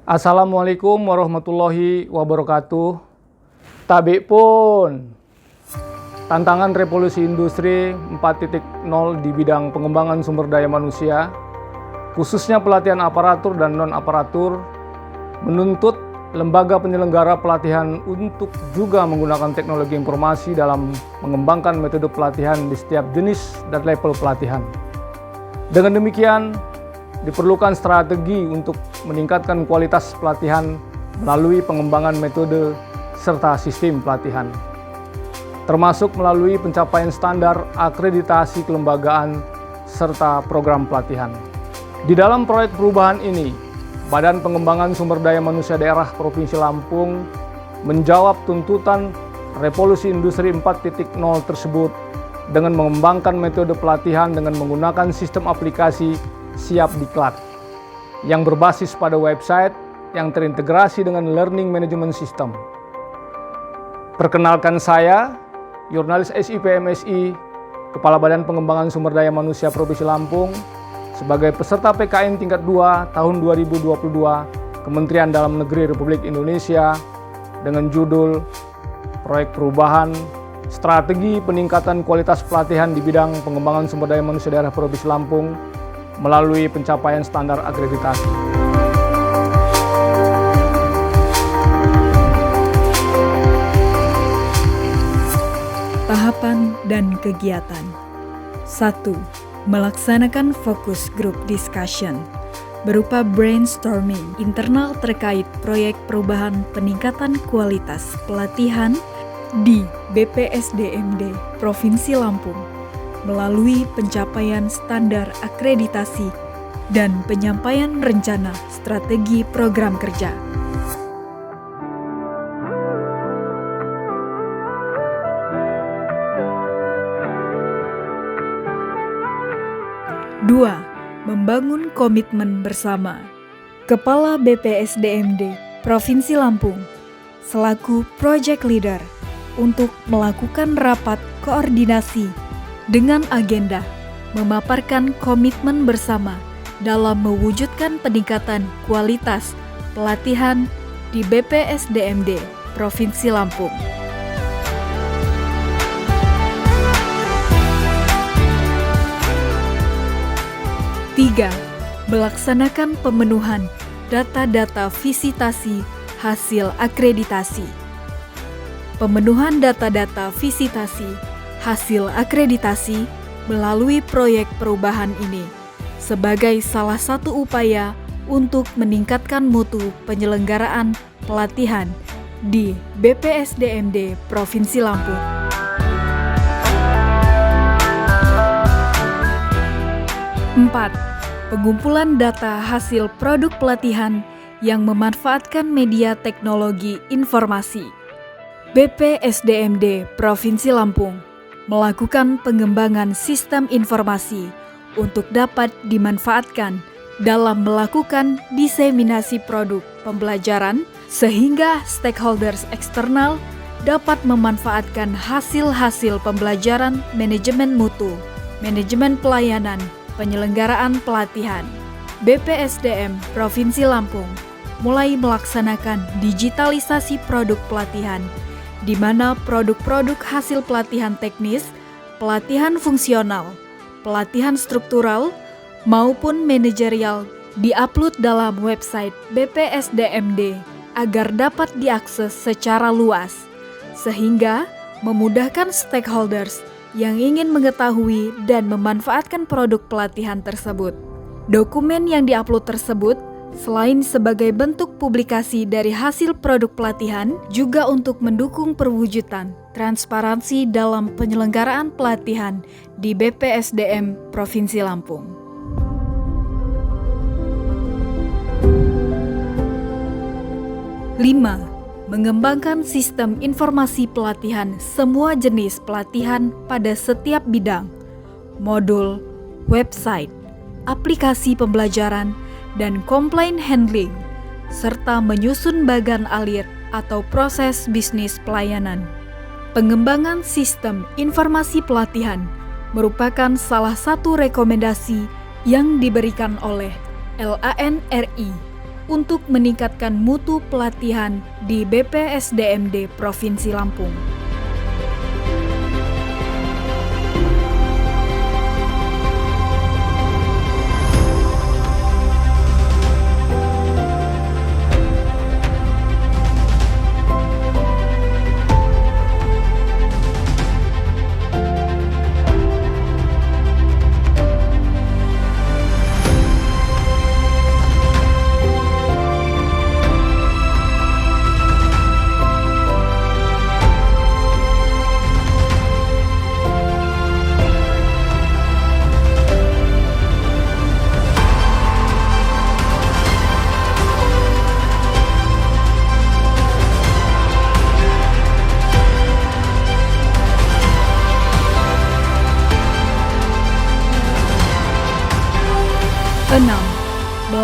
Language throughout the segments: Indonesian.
Assalamualaikum warahmatullahi wabarakatuh. Tabi pun, tantangan revolusi industri 4.0 di bidang pengembangan sumber daya manusia, khususnya pelatihan aparatur dan non-aparatur, menuntut lembaga penyelenggara pelatihan untuk juga menggunakan teknologi informasi dalam mengembangkan metode pelatihan di setiap jenis dan level pelatihan. Dengan demikian, diperlukan strategi untuk meningkatkan kualitas pelatihan melalui pengembangan metode serta sistem pelatihan, termasuk melalui pencapaian standar akreditasi kelembagaan serta program pelatihan. Di dalam proyek perubahan ini, Badan Pengembangan Sumber Daya Manusia Daerah Provinsi Lampung menjawab tuntutan revolusi industri 4.0 tersebut dengan mengembangkan metode pelatihan dengan menggunakan sistem aplikasi Siap Diklat yang berbasis pada website yang terintegrasi dengan Learning Management System. Perkenalkan saya, Jurnalis SIPMSI, Kepala Badan Pengembangan Sumber Daya Manusia Provinsi Lampung, sebagai peserta PKN tingkat 2 tahun 2022 Kementerian Dalam Negeri Republik Indonesia dengan judul Proyek Perubahan Strategi Peningkatan Kualitas Pelatihan di Bidang Pengembangan Sumber Daya Manusia Daerah Provinsi Lampung melalui pencapaian standar akreditasi. Tahapan dan kegiatan. 1. Melaksanakan fokus group discussion berupa brainstorming internal terkait proyek perubahan peningkatan kualitas pelatihan di BPSDMD Provinsi Lampung melalui pencapaian standar akreditasi dan penyampaian rencana strategi program kerja. 2. Membangun komitmen bersama. Kepala BPSDMD Provinsi Lampung selaku project leader untuk melakukan rapat koordinasi dengan agenda memaparkan komitmen bersama dalam mewujudkan peningkatan kualitas pelatihan di BPSDMD Provinsi Lampung. 3. Melaksanakan pemenuhan data-data visitasi hasil akreditasi. Pemenuhan data-data visitasi hasil akreditasi melalui proyek perubahan ini sebagai salah satu upaya untuk meningkatkan mutu penyelenggaraan pelatihan di BPSDMD Provinsi Lampung. 4. Pengumpulan data hasil produk pelatihan yang memanfaatkan media teknologi informasi. BPSDMD Provinsi Lampung melakukan pengembangan sistem informasi untuk dapat dimanfaatkan dalam melakukan diseminasi produk pembelajaran sehingga stakeholders eksternal dapat memanfaatkan hasil-hasil pembelajaran manajemen mutu, manajemen pelayanan, penyelenggaraan pelatihan. BPSDM Provinsi Lampung mulai melaksanakan digitalisasi produk pelatihan, di mana produk-produk hasil pelatihan teknis, pelatihan fungsional, pelatihan struktural, maupun manajerial diupload dalam website BPSDMD agar dapat diakses secara luas, sehingga memudahkan stakeholders yang ingin mengetahui dan memanfaatkan produk pelatihan tersebut. Dokumen yang diupload tersebut selain sebagai bentuk publikasi dari hasil produk pelatihan, juga untuk mendukung perwujudan transparansi dalam penyelenggaraan pelatihan di BPSDM Provinsi Lampung. 5. Mengembangkan sistem informasi pelatihan semua jenis pelatihan pada setiap bidang, modul, website, aplikasi pembelajaran, dan complaint handling, serta menyusun bagan alir atau proses bisnis pelayanan. Pengembangan sistem informasi pelatihan merupakan salah satu rekomendasi yang diberikan oleh LAN RI untuk meningkatkan mutu pelatihan di BPSDMD Provinsi Lampung.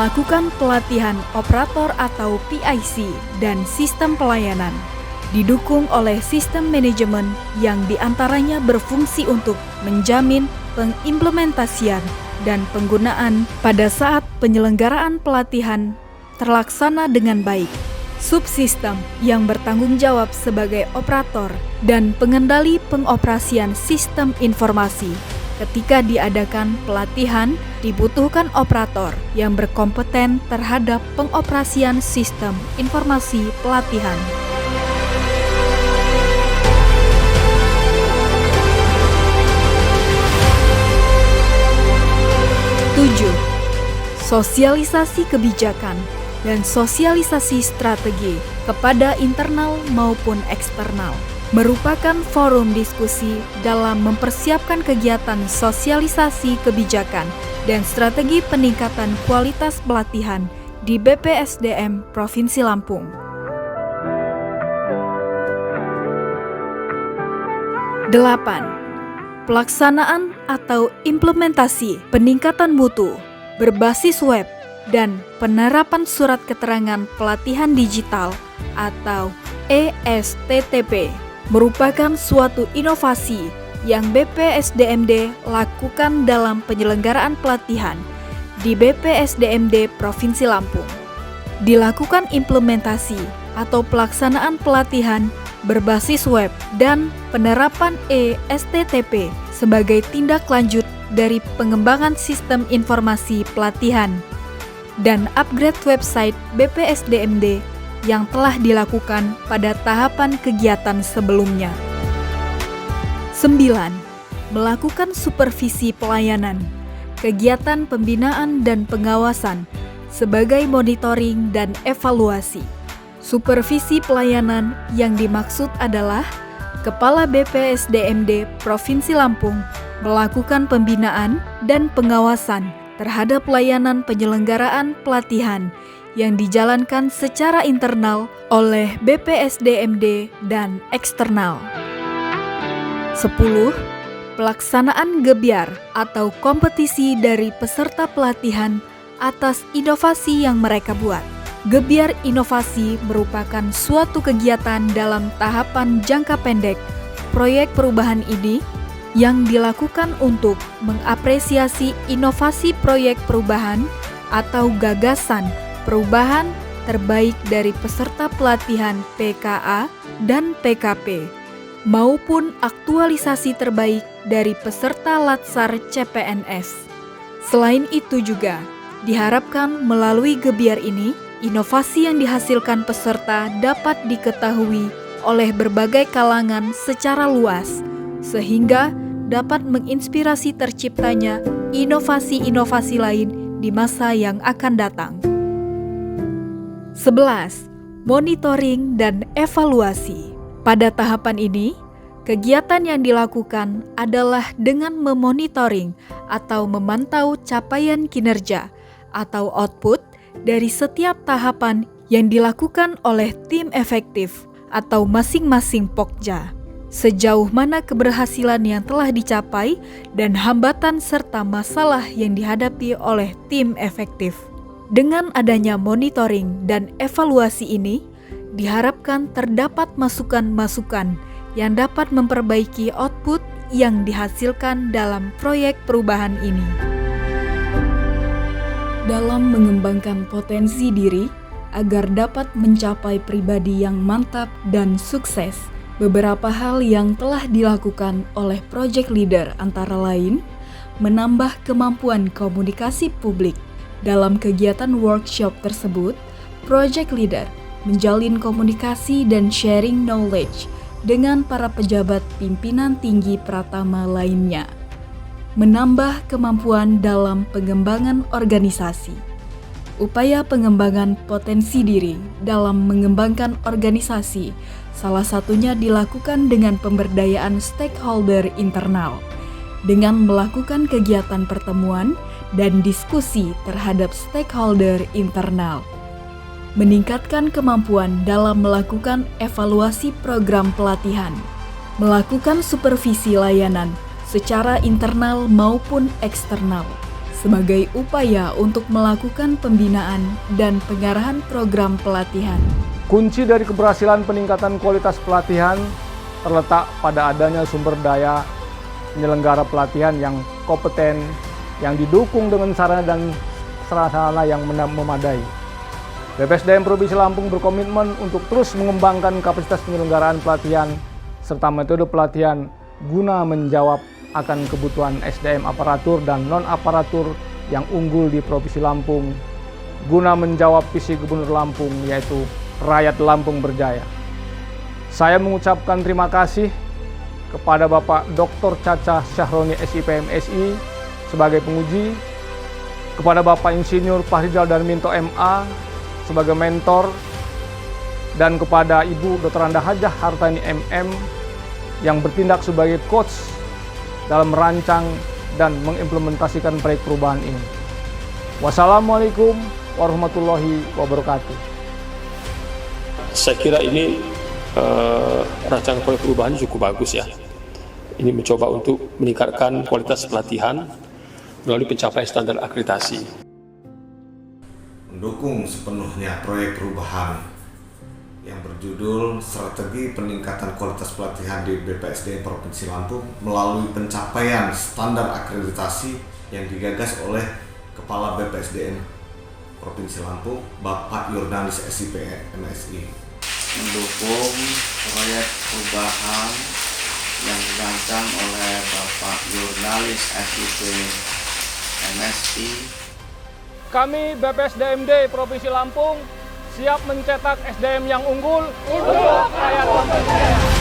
Melakukan pelatihan operator atau PIC dan sistem pelayanan, didukung oleh sistem manajemen yang diantaranya berfungsi untuk menjamin pengimplementasian dan penggunaan pada saat penyelenggaraan pelatihan terlaksana dengan baik. Subsistem yang bertanggung jawab sebagai operator dan pengendali pengoperasian sistem informasi. Ketika diadakan pelatihan, dibutuhkan operator yang berkompeten terhadap pengoperasian sistem informasi pelatihan. Tujuh, sosialisasi kebijakan dan sosialisasi strategi kepada internal maupun eksternal. Merupakan forum diskusi dalam mempersiapkan kegiatan sosialisasi kebijakan dan strategi peningkatan kualitas pelatihan di BPSDM Provinsi Lampung. 8. Pelaksanaan atau implementasi peningkatan mutu berbasis web dan penerapan surat keterangan pelatihan digital atau ESTTP merupakan suatu inovasi yang BPSDMD lakukan dalam penyelenggaraan pelatihan di BPSDMD Provinsi Lampung. Dilakukan implementasi atau pelaksanaan pelatihan berbasis web dan penerapan ESTTP sebagai tindak lanjut dari pengembangan sistem informasi pelatihan dan upgrade website BPSDMD yang telah dilakukan pada tahapan kegiatan sebelumnya. 9. Melakukan supervisi pelayanan, kegiatan pembinaan dan pengawasan sebagai monitoring dan evaluasi. Supervisi pelayanan yang dimaksud adalah Kepala BPSDMD Provinsi Lampung melakukan pembinaan dan pengawasan terhadap layanan penyelenggaraan pelatihan yang dijalankan secara internal oleh BPSDMD dan eksternal. 10. Pelaksanaan gebyar atau kompetisi dari peserta pelatihan atas inovasi yang mereka buat. Gebyar inovasi merupakan suatu kegiatan dalam tahapan jangka pendek proyek perubahan ini yang dilakukan untuk mengapresiasi inovasi proyek perubahan atau gagasan perubahan terbaik dari peserta pelatihan PKA dan PKP maupun aktualisasi terbaik dari peserta Latsar CPNS. Selain itu juga diharapkan melalui gebyar ini, inovasi yang dihasilkan peserta dapat diketahui oleh berbagai kalangan secara luas, sehingga dapat menginspirasi terciptanya inovasi-inovasi lain di masa yang akan datang. 11. Monitoring dan evaluasi. Pada tahapan ini, kegiatan yang dilakukan adalah dengan memonitoring atau memantau capaian kinerja atau output dari setiap tahapan yang dilakukan oleh tim efektif atau masing-masing Pokja. Sejauh mana keberhasilan yang telah dicapai dan hambatan serta masalah yang dihadapi oleh tim efektif. Dengan adanya monitoring dan evaluasi ini, diharapkan terdapat masukan-masukan yang dapat memperbaiki output yang dihasilkan dalam proyek perubahan ini. dalam mengembangkan potensi diri agar dapat mencapai pribadi yang mantap dan sukses. Beberapa hal yang telah dilakukan oleh project leader antara lain menambah kemampuan komunikasi publik. Dalam kegiatan workshop tersebut, project leader menjalin komunikasi dan sharing knowledge dengan para pejabat pimpinan tinggi Pratama lainnya, menambah kemampuan dalam pengembangan organisasi. Upaya pengembangan potensi diri dalam mengembangkan organisasi salah satunya dilakukan dengan pemberdayaan stakeholder internal, dengan melakukan kegiatan pertemuan dan diskusi terhadap stakeholder internal, meningkatkan kemampuan dalam melakukan evaluasi program pelatihan, melakukan supervisi layanan secara internal maupun eksternal, sebagai upaya untuk melakukan pembinaan dan pengarahan program pelatihan. Kunci dari keberhasilan peningkatan kualitas pelatihan terletak pada adanya sumber daya penyelenggara pelatihan yang kompeten, yang didukung dengan sarana dan sarana yang memadai. BPSDM Provinsi Lampung berkomitmen untuk terus mengembangkan kapasitas penyelenggaraan pelatihan serta metode pelatihan guna menjawab akan kebutuhan SDM aparatur dan non-aparatur yang unggul di Provinsi Lampung guna menjawab visi Gubernur Lampung, yaitu Rakyat Lampung Berjaya. Saya mengucapkan terima kasih kepada Bapak Dr. Caca Syahroni SIP MSI sebagai penguji, kepada Bapak Insinyur Fahrizal Darminto MA sebagai mentor, dan kepada Ibu Dr. Anda Hajah Hartani MM yang bertindak sebagai coach dalam merancang dan mengimplementasikan proyek perubahan ini. Wassalamualaikum warahmatullahi wabarakatuh. Saya kira ini rancangan proyek perubahan cukup bagus ya. Ini mencoba untuk meningkatkan kualitas pelatihan melalui pencapaian standar akreditasi. Mendukung sepenuhnya proyek perubahan yang berjudul Strategi Peningkatan Kualitas Pelatihan di BPSDM Provinsi Lampung melalui pencapaian standar akreditasi yang digagas oleh Kepala BPSDM Provinsi Lampung, Bapak Yurnalis SIP MSI. Mendukung proyek perubahan yang dirancang oleh Bapak Yurnalis SIP MSI. Kami BPSDMD Provinsi Lampung siap mencetak SDM yang unggul untuk rakyat Lampung.